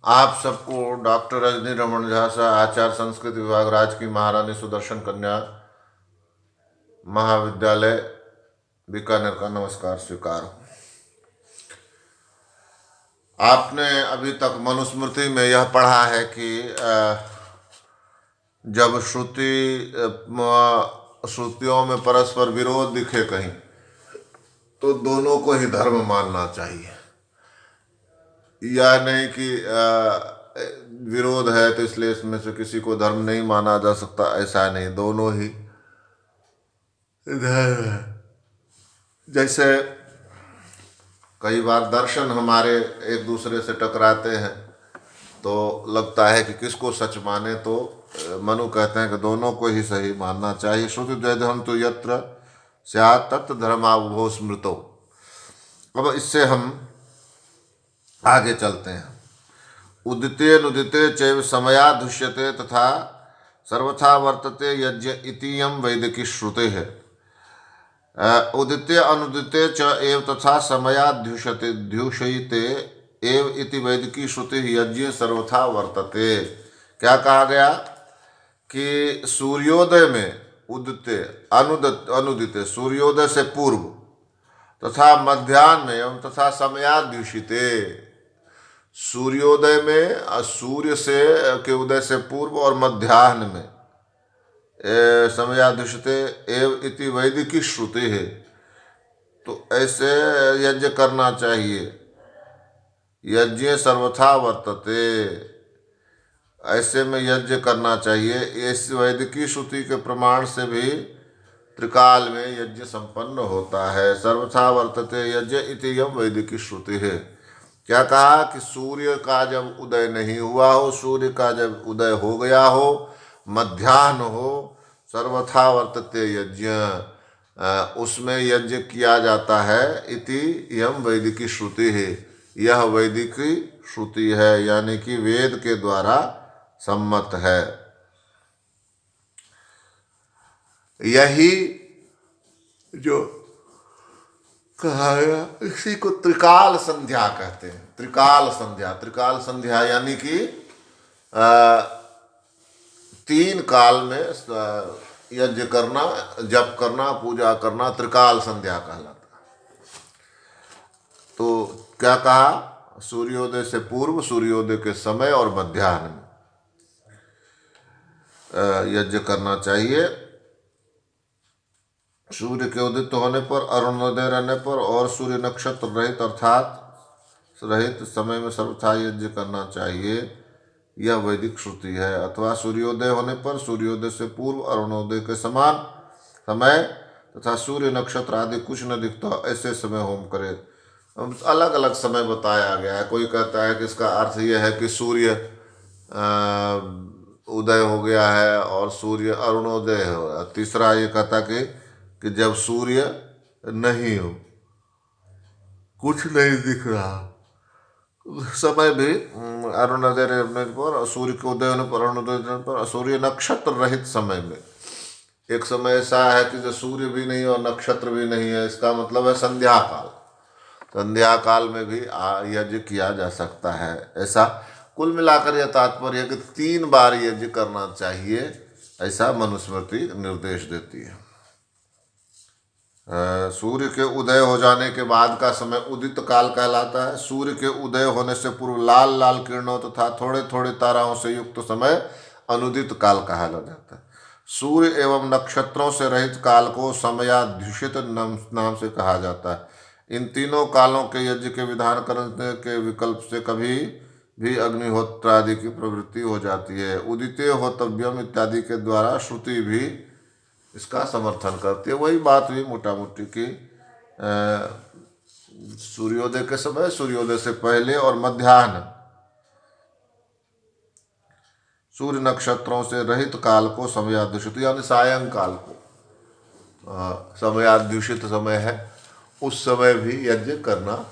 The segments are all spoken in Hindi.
आप सबको डॉक्टर रजनी रमन झा सा आचार्य संस्कृत विभाग राजकीय महारानी सुदर्शन कन्या महाविद्यालय बीकानेर का नमस्कार स्वीकार। आपने अभी तक मनुस्मृति में यह पढ़ा है कि जब श्रुतियों में परस्पर विरोध दिखे कहीं तो दोनों को ही धर्म मानना चाहिए। या नहीं कि विरोध है तो इसलिए इसमें से किसी को धर्म नहीं माना जा सकता, ऐसा नहीं, दोनों ही धर्म है। जैसे कई बार दर्शन हमारे एक दूसरे से टकराते हैं तो लगता है कि किसको सच माने, तो मनु कहते हैं कि दोनों को ही सही मानना चाहिए। श्रुति द्वैधर्म तो यत्र स्यात् तत्र धर्मावुभौ स्मृतौ। अब इससे हम आगे चलते हैं। उदिते नुदिते चैव समयाधुष्यते तथा सर्वथा वर्तते यज्ञ इतियम वैदिकी श्रुते है। उदिते अनुदिते च एव तथा समयाध्युष्यते ध्युषयिते एव इति वैदिकी श्रुति यज्ञ सर्वथा वर्तते। क्या कहा गया कि सूर्योदय में उदिते अनुदिते सूर्योदय से पूर्व तथा मध्याह्न में एवं तथा समयाध्युषिते, सूर्योदय में सूर्य से के उदय से पूर्व और मध्याह्न में समयाधुष्यते एव इति वैदिकी श्रुति है। तो ऐसे यज्ञ करना चाहिए। यज्ञ सर्वथा वर्तते, ऐसे में यज्ञ करना चाहिए। इस वैदिकी श्रुति के प्रमाण से भी त्रिकाल में यज्ञ संपन्न होता है। सर्वथा वर्तते यज्ञ इति यम वैदिकी श्रुति है। क्या कहा कि सूर्य का जब उदय नहीं हुआ हो, सूर्य का जब उदय हो गया हो, मध्याह्न हो, सर्वथा वर्तते यज्ञ, उसमें यज्ञ किया जाता है। इति यम वैदिकी श्रुति है, यह वैदिकी श्रुति है, यानी कि वेद के द्वारा सम्मत है। यही जो कहा गया इसी को त्रिकाल संध्या कहते हैं। त्रिकाल संध्या, त्रिकाल संध्या यानी कि तीन काल में यज्ञ करना, जप करना, पूजा करना, त्रिकाल संध्या कहलाता है। तो क्या कहा, सूर्योदय से पूर्व, सूर्योदय के समय और मध्याह्न में यज्ञ करना चाहिए। सूर्य के उदित होने पर, अरुणोदय रहने पर और सूर्य नक्षत्र रहित अर्थात रहित समय में सर्वथा यज्ञ करना चाहिए, यह वैदिक श्रुति है। अथवा सूर्योदय होने पर, सूर्योदय से पूर्व, अरुणोदय के समान समय तथा सूर्य नक्षत्र आदि कुछ न दिखता ऐसे समय होम करे। अलग अलग समय बताया गया है। कोई कहता है कि इसका अर्थ यह है कि सूर्य उदय हो गया है और सूर्य अरुणोदय हो रहा। तीसरा ये कहता कि जब सूर्य नहीं हो, कुछ नहीं दिख रहा, समय भी अरुणोदय रहने पर, सूर्य के उदय होने पर, अरुणोदय रहने पर, सूर्य नक्षत्र रहित समय में। एक समय ऐसा है कि जो सूर्य भी नहीं और नक्षत्र भी नहीं है, इसका मतलब है संध्या काल। संध्या काल में भी यज्ञ किया जा सकता है। ऐसा कुल मिलाकर यह तात्पर्य है कि 3 बार यज्ञ करना चाहिए, ऐसा मनुस्मृति निर्देश देती है। सूर्य के उदय हो जाने के बाद का समय उदित काल कहलाता है। सूर्य के उदय होने से पूर्व लाल लाल किरणों तथा थोड़े थोड़े ताराओं से युक्त समय अनुदित काल कहा जाता है। सूर्य एवं नक्षत्रों से रहित काल को समयाध्युषित नाम से कहा जाता है। इन तीनों कालों के यज्ञ के विधान करने के विकल्प से कभी भी अग्निहोत्र आदि की प्रवृत्ति हो जाती है। उदिते होतव्यम इत्यादि के द्वारा श्रुति भी इसका समर्थन करती है। वही बात हुई मोटा मोटी कि सूर्योदय के समय, सूर्योदय से पहले और मध्याह्न, सूर्य नक्षत्रों से रहित काल को समयाध्युषित यानी सायंकाल को समयाध्युषित समय है, उस समय भी यज्ञ करना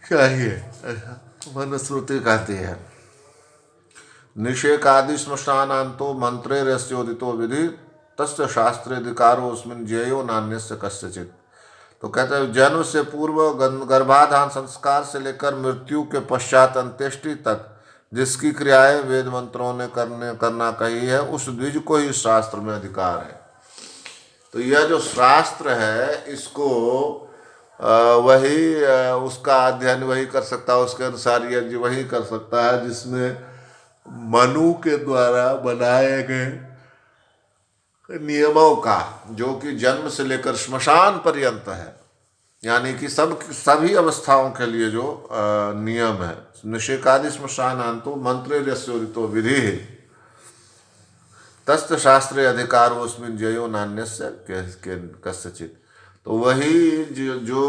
चाहिए, ऐसा मनुस्मृति कहती है। निषेकादि श्मशानान्तो मंत्रे रस्योदितो विधि तस्य शास्त्रे अधिकारो अस्मिन् ज्ञेयो नान्यस्य कस्यचित्। तो कहते हैं जन्म से पूर्व गर्भाधान संस्कार से लेकर मृत्यु के पश्चात अंत्येष्टि तक जिसकी क्रियाएं वेद मंत्रों ने करना कही है, उस द्विज को ही शास्त्र में अधिकार है। तो यह जो शास्त्र है इसको वही उसका अध्ययन वही कर सकता है, उसके अनुसार यज्ञ वही कर सकता है जिसमें मनु के द्वारा बनाए गए नियमों का, जो कि जन्म से लेकर श्मशान पर्यंत है, यानी कि सभी अवस्थाओं के लिए जो नियम है। निषेकादि श्मशानांतो मंत्रे यस्योरितो विधि तस्त शास्त्रे अधिकारोस्मिन् जयो नान्यस्य कस्यचित्। तो वही जो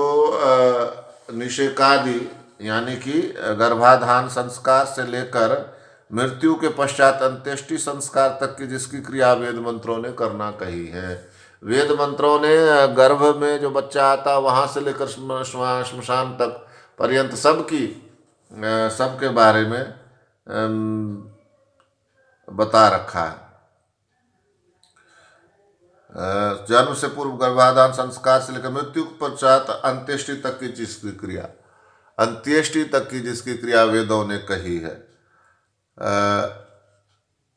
निषेकादि यानी कि गर्भाधान संस्कार से लेकर मृत्यु के पश्चात अंत्येष्टि संस्कार तक की जिसकी क्रिया वेद मंत्रों ने करना कही है। वेद मंत्रों ने गर्भ में जो बच्चा आता वहाँ से लेकर श्मशान तक पर्यंत सबके बारे में बता रखा है। जन्म से पूर्व गर्भाधान संस्कार से लेकर मृत्यु के पश्चात अंत्येष्टि तक की जिसकी क्रिया, अंत्येष्टि तक की जिसकी क्रिया वेदों ने कही है,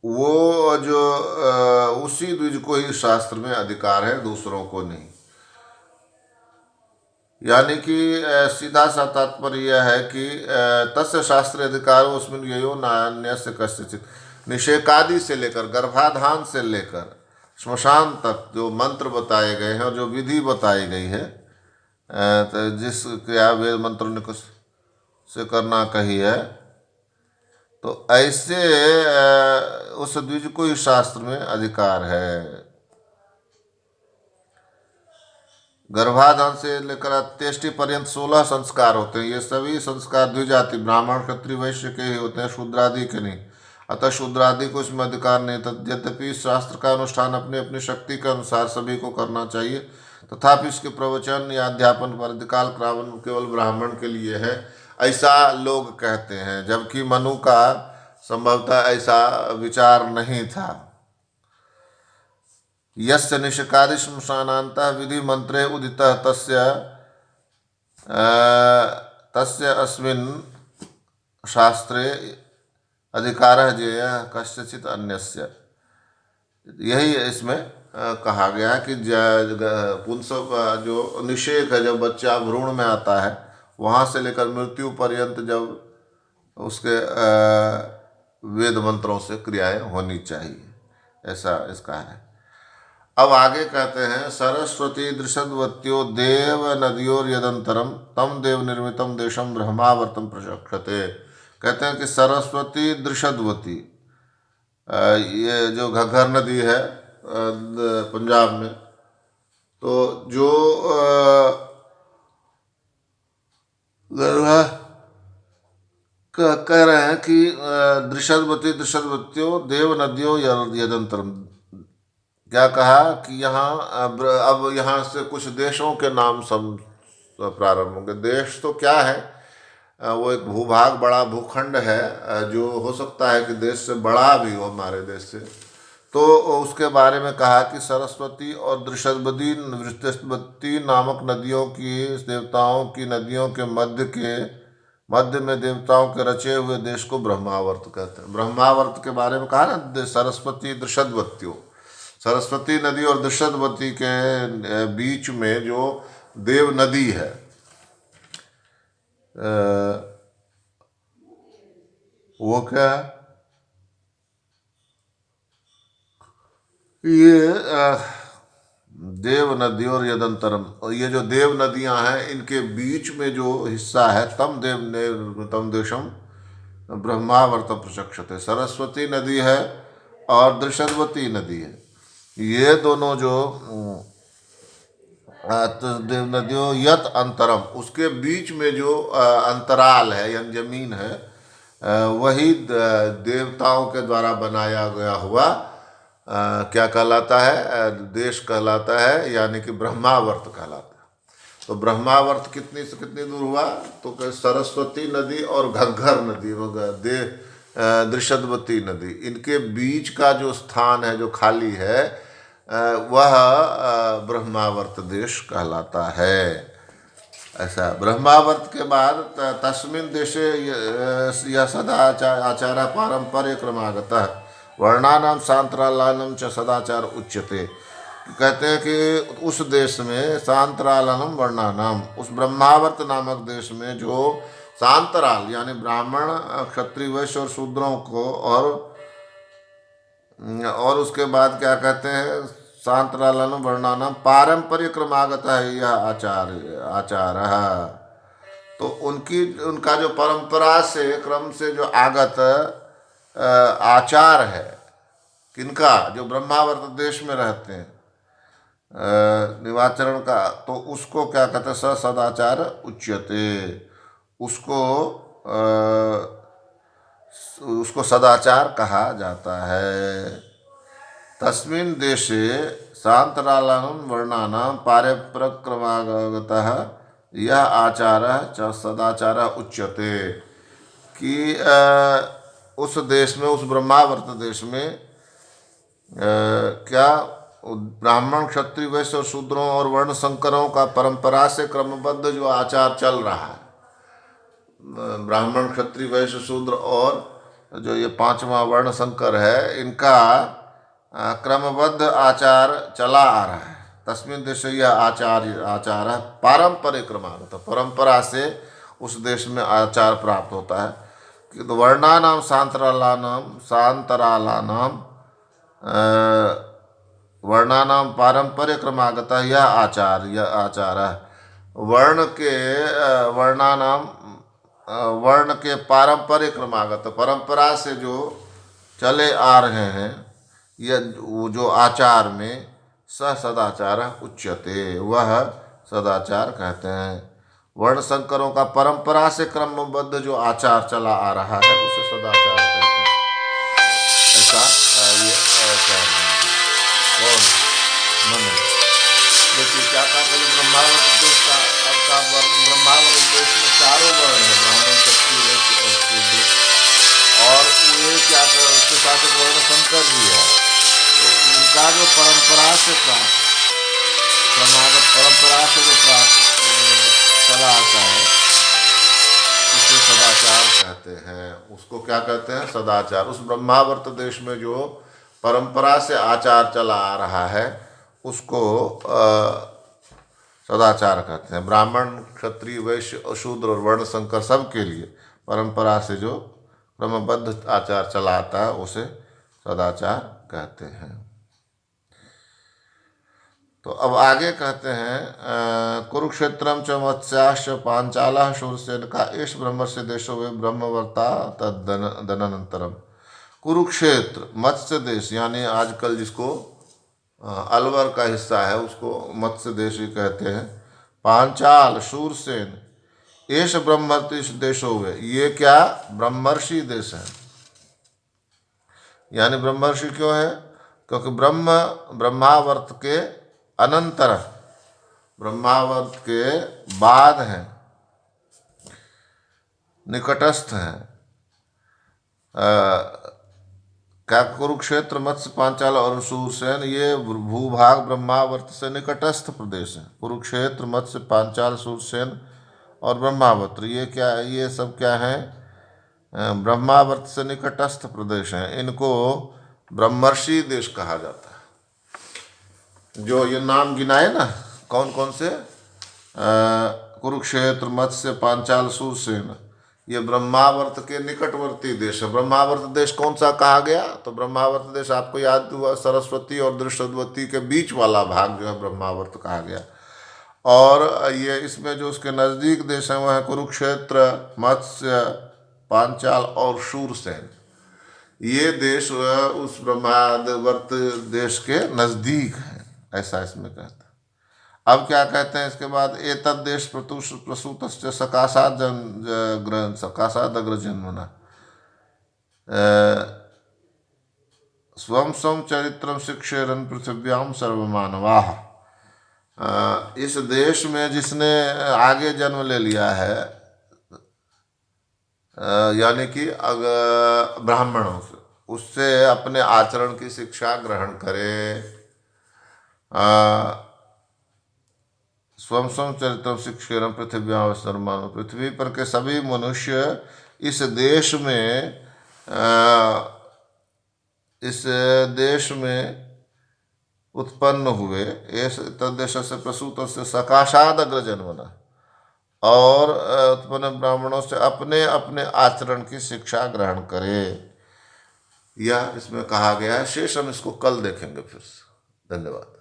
वो जो उसी द्विज को ही शास्त्र में अधिकार है, दूसरों को नहीं। यानी कि सीधा सा तात्पर्य यह है कि तस्य शास्त्र अधिकार उसमें यो नान्य से कस्यचित्। निषेकादि से लेकर गर्भाधान से लेकर श्मशान तक जो मंत्र बताए गए हैं और जो विधि बताई गई है, तो जिस क्रिया वेद मंत्रों ने कुछ से करना कही है, तो ऐसे उस द्विज को ही शास्त्र में अधिकार है। गर्भाधान से लेकर अंत्येष्टि पर्यंत 16 संस्कार होते हैं। ये सभी संस्कार द्विजाति ब्राह्मण क्षत्रिय वैश्य के ही होते हैं, शूद्रादि के नहीं। अतः शूद्रादि को इसमें अधिकार नहीं था। यद्यपि शास्त्र का अनुष्ठान अपनी अपनी शक्ति के अनुसार सभी को करना चाहिए, तथापि इसके प्रवचन या अध्यापन पर अधिकाल केवल ब्राह्मण के लिए है, ऐसा लोग कहते हैं, जबकि मनु का संभवतः ऐसा विचार नहीं था। यस्य निषेकादि श्मशानान्तः विधि मंत्रे उदितः तस्य अस्मिन् शास्त्रे अधिकारः जेयः कस्यचित् अन्यस्य। यही इसमें कहा गया कि पुंसव जो निषेक है, जब बच्चा भ्रूण में आता है वहाँ से लेकर मृत्यु पर्यंत जब उसके वेद मंत्रों से क्रियाएं होनी चाहिए, ऐसा इसका है। अब आगे कहते हैं सरस्वती दृषद्वत्यो देव नदियोर यदंतरम तम देव निर्मितम देशम ब्रह्मावर्तम प्रचक्षते। कहते हैं कि सरस्वती दृषद्वती, ये जो घग्गर नदी है पंजाब में, तो जो कह रहे हैं कि दृषद्वत्यो देव नदियों यदंतरम। क्या कहा कि यहाँ अब यहाँ से कुछ देशों के नाम सब प्रारंभ होंगे। देश तो क्या है, वो एक भूभाग, बड़ा भूखंड है, जो हो सकता है कि देश से बड़ा भी हो हमारे देश से। तो उसके बारे में कहा कि सरस्वती और दृषद्वती नामक नदियों की, देवताओं की नदियों के मध्य में देवताओं के रचे हुए देश को ब्रह्मावर्त कहते हैं। ब्रह्मावर्त के बारे में कहा ना, सरस्वती दृषद्वत्यो, सरस्वती नदी और दृषद्वती के बीच में जो देव नदी है, वो क्या है, ये देव नदी और यदंतरम, और ये जो देव नदियां हैं इनके बीच में जो हिस्सा है, तम देशम ब्रह्मावर्त प्रचक्षते। सरस्वती नदी है और दृषद्वती नदी है, ये दोनों जो देव नदियों यत अंतरम, उसके बीच में जो अंतराल है या जमीन है, वही देवताओं के द्वारा बनाया गया हुआ क्या कहलाता है, देश कहलाता है, यानी कि ब्रह्मावर्त कहलाता है। तो ब्रह्मावर्त कितनी से कितनी दूर हुआ, तो सरस्वती नदी और घग्गर नदी, दृषद्वती नदी, इनके बीच का जो स्थान है, जो खाली है, वह ब्रह्मावर्त देश कहलाता है। ऐसा ब्रह्मावर्त के बाद तस्मिन् देशे यह सदाचार आचार पारंपर्य क्रमागतः वर्णानाम सांतरालानम च सदाचार उच्यते। कहते हैं कि उस देश में सांतरालनम वर्णानाम, उस ब्रह्मावर्त नामक देश में जो सांतराल यानी ब्राह्मण क्षत्रिय वैश्य और शूद्रों को और उसके बाद क्या कहते हैं, सांतरालन वर्णानाम पारंपरिक क्रमागत है यह आचार है। तो उनका जो परंपरा से क्रम से जो आगत आचार है, किनका, जो ब्रह्मावर्त देश में रहते हैं निवाचरण का, तो उसको क्या कहते हैं, सदाचार उच्यते, उसको उसको सदाचार कहा जाता है। तस्मिन् देशे सांतरालानां वर्णानां पारंपरिकक्रमागतः यह आचारः च सदाचारः उच्यते। कि उस देश में, उस ब्रह्मावर्त देश में क्या ब्राह्मण क्षत्रिय वैश्य और शूद्रों और वर्ण संकरों का परंपरा से क्रमबद्ध जो आचार चल रहा है, ब्राह्मण क्षत्रिय वैश्य शूद्र और जो ये पांचवा वर्ण संकर है, इनका क्रमबद्ध आचार चला आ रहा है। तस्मिन् देशे यह आचार है पारंपरिक क्रमागत, परंपरा से उस देश में आचार प्राप्त होता है कि वर्णानाम सांतरालानाम वर्णानाम पारंपरिक क्रमागत यह आचार है। वर्ण के पारंपरिक क्रमागत, परंपरा से जो चले आ रहे हैं, यह जो आचार में सदाचार उच्यते, वह सदाचार कहते हैं। वर्ण संकरों का परंपरा से क्रमबद्ध जो आचार चला आ रहा है उसे सदाचार कहते हैं। ऐसा ये कह रहे हैं। कौन? मन। देखिए क्या कहा पहले, ब्रह्मावर्त देश का ब्रह्मावर्त देश में चारों वर्ण है, ब्राह्मण क्षत्रिय वैश्य और शूद्र, और ये क्या कर, उसके साथ वर्ण संकर भी है। तो उनका जो परंपरा से प्राप्त, क्रमागत परंपरा से जो प्राप्त चला आता है, उसे सदाचार कहते हैं। उसको क्या कहते हैं? सदाचार। उस ब्रह्मावर्त देश में जो परंपरा से आचार चला आ रहा है उसको सदाचार कहते हैं। ब्राह्मण क्षत्रिय वैश्य और शूद्र और वर्ण संकर सब के लिए परंपरा से जो क्रमबद्ध आचार चला आता है उसे सदाचार कहते हैं। तो अब आगे कहते हैं, कुरुक्षेत्रम च मत्स्याश्च पांचालः शूरसेनका एष ब्रह्मस्य देशो वे ब्रह्मवर्ता तदनंतरम। कुरुक्षेत्र मत्स्य देश, यानी आजकल जिसको अलवर का हिस्सा है उसको मत्स्य देश ही कहते हैं। पांचाल, शूरसेन, एष ब्रह्मर्षि देशो वे, ये क्या ब्रह्मर्षि देश है। यानी ब्रह्मर्षि क्यों है? क्योंकि ब्रह्मावर्त के अनंतर, ब्रह्मावर्त के बाद हैं, निकटस्थ हैं। क्या कुरुक्षेत्र, मत्स्य, पांचाल और शूरसेन ये भूभाग ब्रह्मावर्त से निकटस्थ प्रदेश है। कुरुक्षेत्र, मत्स्य, पांचाल, शूरसेन और ब्रह्मावर्त, ये क्या, ये सब क्या है? ब्रह्मावर्त से निकटस्थ प्रदेश हैं। इनको ब्रह्मर्षि देश कहा जाता है। जो ये नाम गिनाए ना, कौन कौन से, कुरुक्षेत्र, मत्स्य, पांचाल, शूरसेन, ये ब्रह्मावर्त के निकटवर्ती देश है। ब्रह्मावर्त देश कौन सा कहा गया? तो ब्रह्मावर्त देश आपको याद हुआ, सरस्वती और दृश्यवती के बीच वाला भाग जो है ब्रह्मावर्त कहा गया। और ये इसमें जो उसके नज़दीक देश हैं वह है कुरुक्षेत्र, मत्स्य, पांचाल और शूरसेन। ये देश उस ब्रह्मावर्त देश के नज़दीक है, ऐसा इसमें कहते हैं। अब क्या कहते हैं इसके बाद, एतद् देश प्रसूतस्य सकाशादग्र जन्मना स्वं स्वं चरित्रं शिक्षेरन् पृथिव्यां सर्वमानवाः। इस देश में जिसने आगे जन्म ले लिया है, यानी कि ब्राह्मणों से, उससे अपने आचरण की शिक्षा ग्रहण करे। स्वम स्वम चरितम शिक्षण पृथ्व्याम मानो, पृथ्वी पर के सभी मनुष्य इस देश में उत्पन्न हुए। तद्देश से प्रसूत से सकाशाद अग्र जन्मना, और उत्पन्न ब्राह्मणों से अपने अपने आचरण की शिक्षा ग्रहण करे, यह इसमें कहा गया है। शेष हम इसको कल देखेंगे फिर से। धन्यवाद।